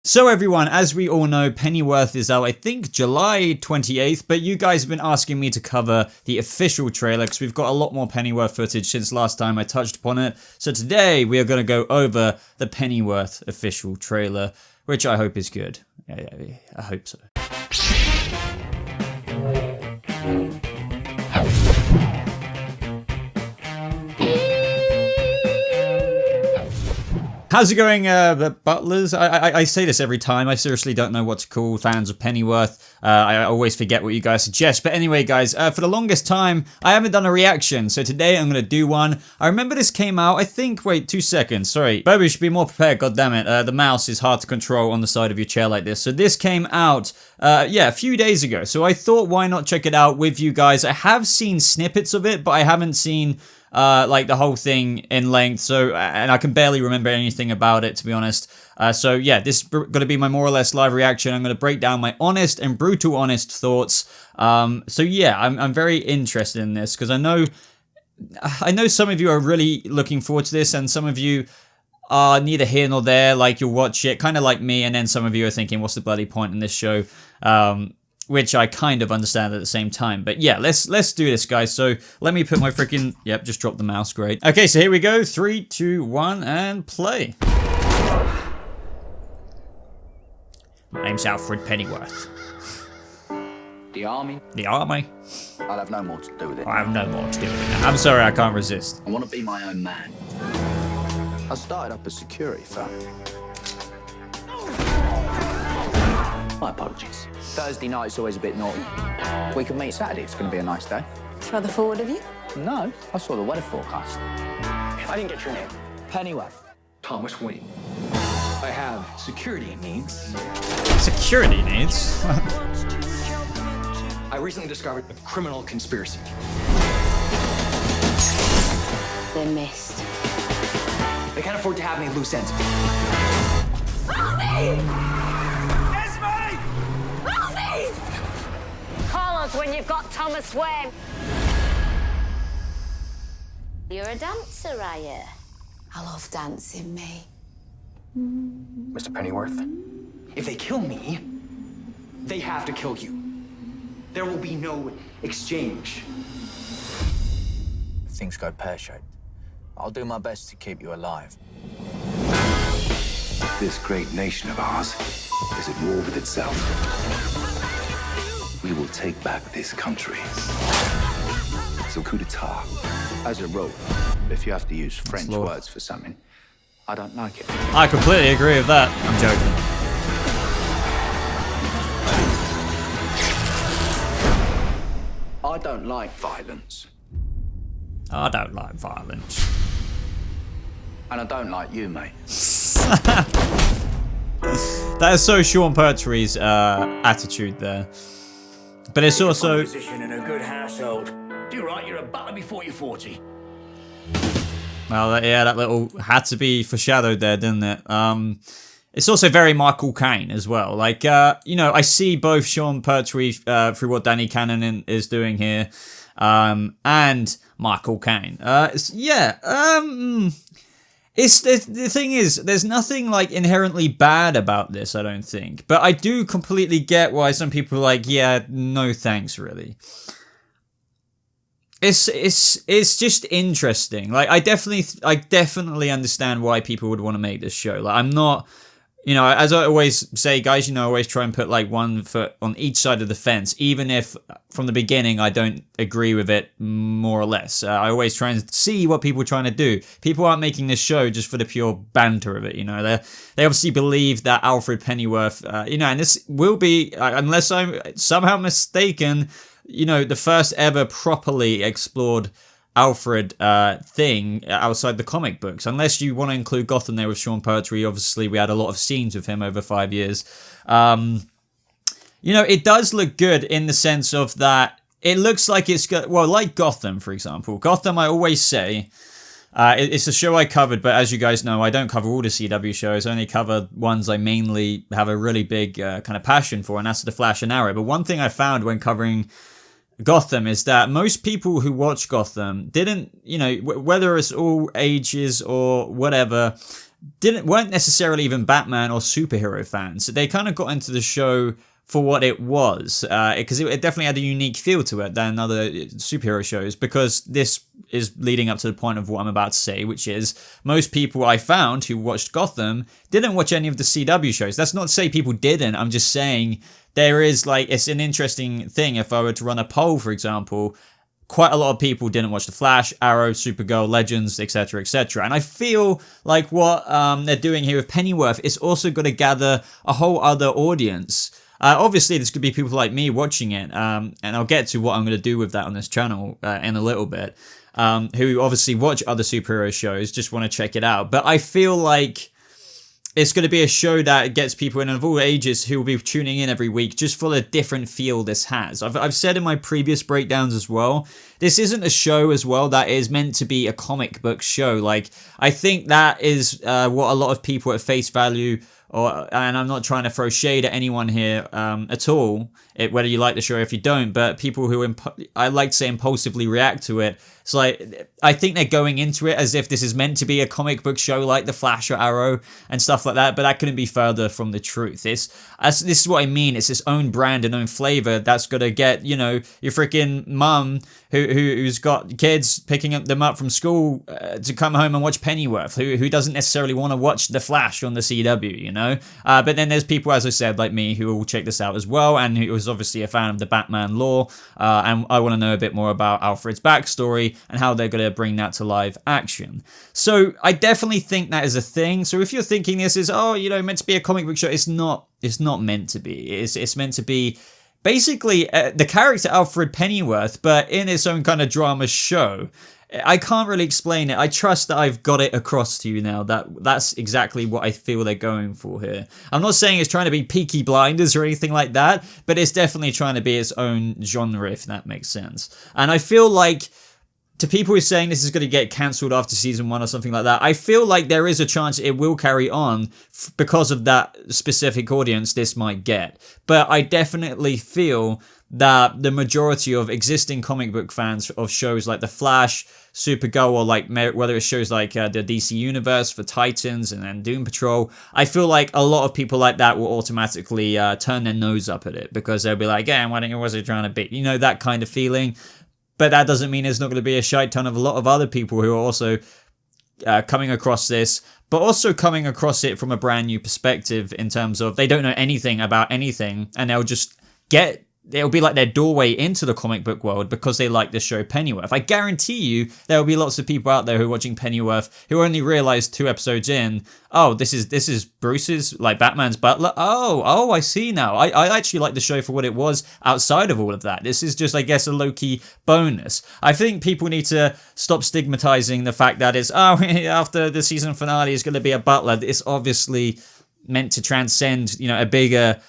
So everyone, as we all know, Pennyworth is out, I think, July 28th, but you guys have been asking me to cover the official trailer because we've got a lot more Pennyworth footage since last time I touched upon it. So today we are going to go over the Pennyworth official trailer, which I hope is good. Yeah, I hope so. How's it going, the butlers? I say this every time. I seriously don't know what to call fans of Pennyworth. I always forget what you guys suggest. But anyway, guys, for the longest time, I haven't done a reaction. So today I'm going to do one. I remember this came out, I think, wait, 2 seconds. Sorry. Boba, you should be more prepared. God damn it. The mouse is hard to control on the side of your chair like this. So this came out, yeah, a few days ago. So I thought, why not check it out with you guys? I have seen snippets of it, but I haven't seen like the whole thing in length, so, and I can barely remember anything about it, to be honest. So yeah, this is going to be my more or less live reaction. I'm going to break down my honest and brutal honest thoughts. So yeah, I'm very interested in this because I know some of you are really looking forward to this, and some of you are neither here nor there. Like, you'll watch it, kind of like me, and then some of you are thinking, what's the bloody point in this show? Which I kind of understand at the same time. But yeah, let's do this, guys. So let me put my freaking... Yep, just dropped the mouse. Great. Okay, so here we go. 3, 2, 1, and play. My name's Alfred Pennyworth. The army? The army? I'll have no more to do with it. I have no more to do with it. I'm sorry, I can't resist. I want to be my own man. I started up a security firm. My apologies. Thursday night's always a bit naughty. We can meet Saturday. It's going to be a nice day. It's rather forward of you. No, I saw the weather forecast. I didn't get your name. Pennyworth. Thomas Wayne. I have security needs. Security needs? I recently discovered a criminal conspiracy. They're missed. They can't afford to have any loose ends. Call us when you've got Thomas Wayne. You're a dancer, are you? I love dancing, me. Mr. Pennyworth, if they kill me, they have to kill you. There will be no exchange. If things go pear-shaped, I'll do my best to keep you alive. This great nation of ours is at war with itself. We will take back this country. So coup d'etat. As a rule, if you have to use French words for something, I don't like it. I completely agree with that. I'm joking. I don't like violence. I don't like violence. And I don't like you, mate. That is so Sean Pertwee's attitude there. But it's also... Position in a good household. Do right, you're a butler before you're 40. Well, yeah, that little had to be foreshadowed there, didn't it? It's also very Michael Caine as well. Like, you know, I see both Sean Pertwee through what Danny Cannon is doing here, and Michael Caine. It's the thing is, there's nothing like inherently bad about this, I don't think. But I do completely get why some people are like, yeah, no thanks, really. It's just interesting. Like, I definitely understand why people would want to make this show. Like, I'm not, you know, as I always say, guys, you know, I always try and put like one foot on each side of the fence, even if from the beginning I don't agree with it more or less. I always try and see what people are trying to do. People aren't making this show just for the pure banter of it, you know. They obviously believe that Alfred Pennyworth, you know, and this will be, unless I'm somehow mistaken, you know, the first ever properly explored Alfred thing outside the comic books, unless you want to include Gotham there with Sean Pertwee. Obviously, we had a lot of scenes with him over 5 years. You know, it does look good in the sense of that it looks like it's got, well, like Gotham, for example. Gotham, I always say, it's a show I covered, but as you guys know, I don't cover all the CW shows. I only cover ones I mainly have a really big kind of passion for, and that's The Flash and Arrow. But one thing I found when covering Gotham is that most people who watch Gotham didn't, you know, whether it's all ages or whatever, weren't necessarily even Batman or superhero fans. They kind of got into the show for what it was, because it definitely had a unique feel to it than other superhero shows, because this is leading up to the point of what I'm about to say, which is most people I found who watched Gotham didn't watch any of the CW shows. That's not to say people didn't, I'm just saying there is like, it's an interesting thing. If I were to run a poll, for example, quite a lot of people didn't watch The Flash, Arrow, Supergirl, Legends, etc., etc. And I feel like what they're doing here with Pennyworth is also going to gather a whole other audience. Obviously, this could be people like me watching it, and I'll get to what I'm going to do with that on this channel in a little bit, who obviously watch other superhero shows, just want to check it out. But I feel like it's going to be a show that gets people in of all ages who will be tuning in every week just for the different feel this has. I've said in my previous breakdowns as well, this isn't a show as well that is meant to be a comic book show. Like, I think that is what a lot of people at face value, and I'm not trying to throw shade at anyone here at all, whether you like the show or if you don't, but people who, I like to say, impulsively react to it. It's like, I think they're going into it as if this is meant to be a comic book show like The Flash or Arrow and stuff like that, but that couldn't be further from the truth. This is what I mean. It's its own brand and own flavor that's going to get, you know, your freaking mum who's got kids picking them up from school to come home and watch Pennyworth, who doesn't necessarily want to watch The Flash on the CW, you know? But then there's people, as I said, like me, who will check this out as well, and who was obviously a fan of the Batman lore, and I want to know a bit more about Alfred's backstory and how they're going to bring that to live action. So I definitely think that is a thing. So if you're thinking this is, oh, you know, meant to be a comic book show, it's not meant to be. It's meant to be basically the character Alfred Pennyworth, but in its own kind of drama show. I can't really explain it. I trust that I've got it across to you now. That's exactly what I feel they're going for here. I'm not saying it's trying to be Peaky Blinders or anything like that, but it's definitely trying to be its own genre, if that makes sense. And I feel like, to people who are saying this is going to get cancelled after season 1 or something like that, I feel like there is a chance it will carry on because of that specific audience this might get. But I definitely feel that the majority of existing comic book fans of shows like The Flash, Supergirl, or like whether it's shows like the DC Universe for Titans and then Doom Patrol, I feel like a lot of people like that will automatically turn their nose up at it because they'll be like, yeah, what was it trying to be? You know, that kind of feeling. But that doesn't mean there's not going to be a shite ton of a lot of other people who are also coming across this, but also coming across it from a brand new perspective in terms of they don't know anything about anything, and they'll just it'll be like their doorway into the comic book world because they like the show Pennyworth. I guarantee you there will be lots of people out there who are watching Pennyworth who only realized 2 episodes in, oh, this is Bruce's, like, Batman's butler. Oh, I see now. I actually like the show for what it was outside of all of that. This is just, I guess, a low-key bonus. I think people need to stop stigmatizing the fact that it's, oh, after the season finale is going to be a butler. It's obviously meant to transcend, you know, a bigger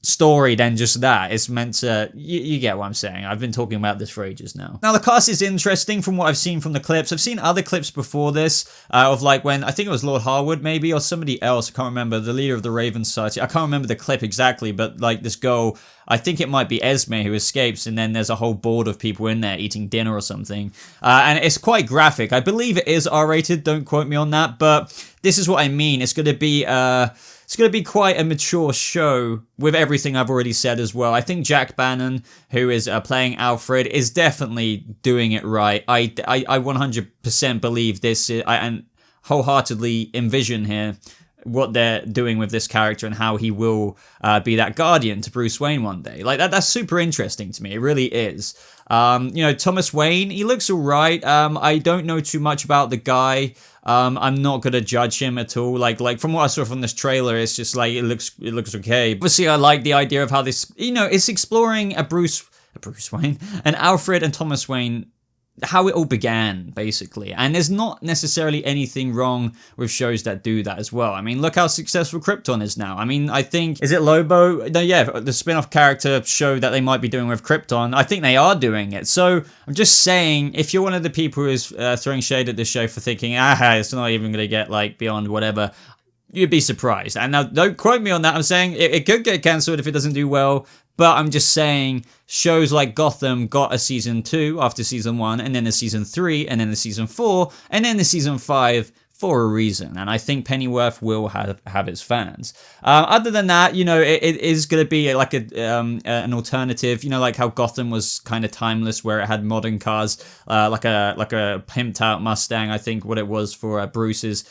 story than just that. It's meant to, you get what I'm saying. I've been talking about this for ages now. Now, the cast is interesting from what I've seen from the clips. I've seen other clips before this of like when, I think it was Lord Harwood maybe, or somebody else, I can't remember, the leader of the Raven Society. I can't remember the clip exactly, but like this girl, I think it might be Esme, who escapes, and then there's a whole board of people in there eating dinner or something. And it's quite graphic. I believe it is R-rated, don't quote me on that, but this is what I mean. It's going to be quite a mature show with everything I've already said as well. I think Jack Bannon, who is playing Alfred, is definitely doing it right. I 100% believe this, and wholeheartedly envision here what they're doing with this character and how he will be that guardian to Bruce Wayne one day. Like that's super interesting to me. It really is. You know, Thomas Wayne, he looks all right. I don't know too much about the guy. I'm not gonna judge him at all. Like from what I saw from this trailer, it's just like it looks okay. Obviously, I like the idea of how this, you know, it's exploring a Bruce Wayne, and Alfred and Thomas Wayne, how it all began, basically. And there's not necessarily anything wrong with shows that do that as well. I mean, look how successful Krypton is now. I mean, I think, is it Lobo? No, yeah, the spin-off character show that they might be doing with Krypton, I think they are doing it. So I'm just saying, if you're one of the people who is throwing shade at this show for thinking, it's not even going to get like beyond whatever, you'd be surprised. And now, don't quote me on that. I'm saying it could get cancelled if it doesn't do well. But I'm just saying, shows like Gotham got a season 2 after season 1, and then a season 3, and then a season 4, and then a season 5 for a reason, and I think Pennyworth will have its fans. Other than that, you know, it is going to be like an alternative, you know, like how Gotham was kind of timeless, where it had modern cars, like a pimped out Mustang, I think what it was for Bruce's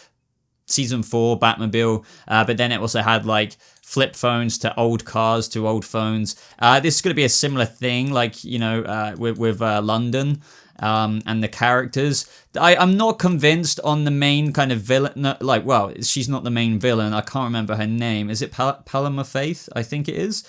season 4 Batmobile, but then it also had like flip phones to old cars to old phones. This is going to be a similar thing, like, you know, with London. And the characters. I'm not convinced on the main kind of villain. No, like, well, she's not the main villain. I can't remember her name. Is it Paloma Faith? I think it is.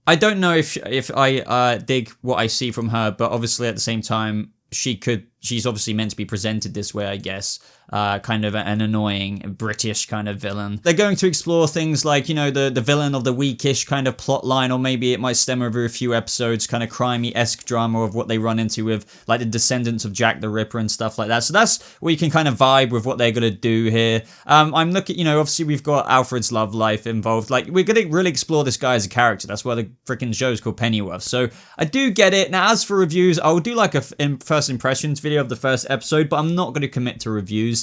I don't know if I dig what I see from her, but obviously at the same time, she's obviously meant to be presented this way, I guess. Kind of an annoying British kind of villain. They're going to explore things like, you know, the villain of the weekish kind of plot line, or maybe it might stem over a few episodes, kind of crimey-esque drama of what they run into with like the descendants of Jack the Ripper and stuff like that. So that's where you can kind of vibe with what they're going to do here. I'm looking, you know, obviously we've got Alfred's love life involved. Like, we're going to really explore this guy as a character. That's why the freaking show is called Pennyworth. So I do get it. Now, as for reviews, I'll do like a first impressions video of the first episode, but I'm not going to commit to reviews.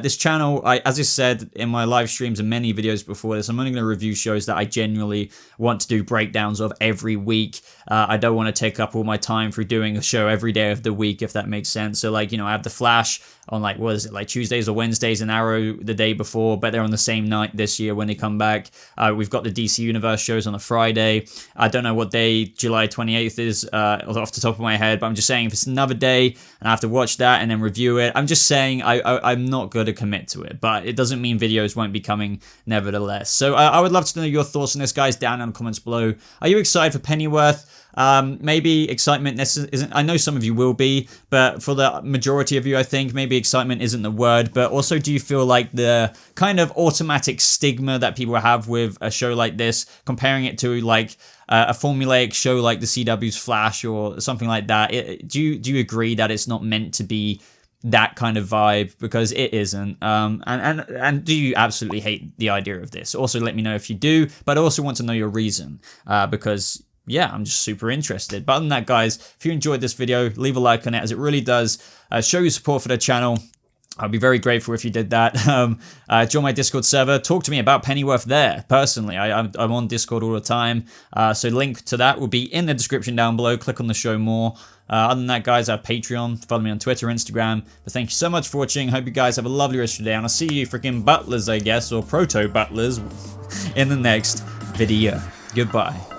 This channel, as I said in my live streams and many videos before this, I'm only going to review shows that I genuinely want to do breakdowns of every week. I don't want to take up all my time for doing a show every day of the week, if that makes sense. So, like, you know, I have The Flash on, like, what is it, like Tuesdays or Wednesdays, and Arrow the day before, but they're on the same night this year when they come back. We've got the DC Universe shows on a Friday. I don't know what day July 28th is off the top of my head, but I'm just saying if it's another day and I have to watch that and then review it, I'm just saying I'm not going to commit to it, but it doesn't mean videos won't be coming nevertheless. So I would love to know your thoughts on this, guys, down in the comments below. Are you excited for Pennyworth? Maybe excitement isn't, I know some of you will be, but for the majority of you, I think maybe excitement isn't the word. But also, do you feel like the kind of automatic stigma that people have with a show like this, comparing it to like a formulaic show like the CW's Flash or something like that, do you agree that it's not meant to be that kind of vibe? Because it isn't. And do you absolutely hate the idea of this? Also, let me know if you do, but I also want to know your reason, because yeah, I'm just super interested. But other than that, guys, if you enjoyed this video, leave a like on it, as it really does show your support for the channel. I'd be very grateful if you did that. Join my Discord server. Talk to me about Pennyworth there, personally. I'm on Discord all the time. So link to that will be in the description down below. Click on the show more. Other than that, guys, I have Patreon. Follow me on Twitter, Instagram. But thank you so much for watching. Hope you guys have a lovely rest of your day. And I'll see you freaking butlers, I guess, or proto-butlers in the next video. Goodbye.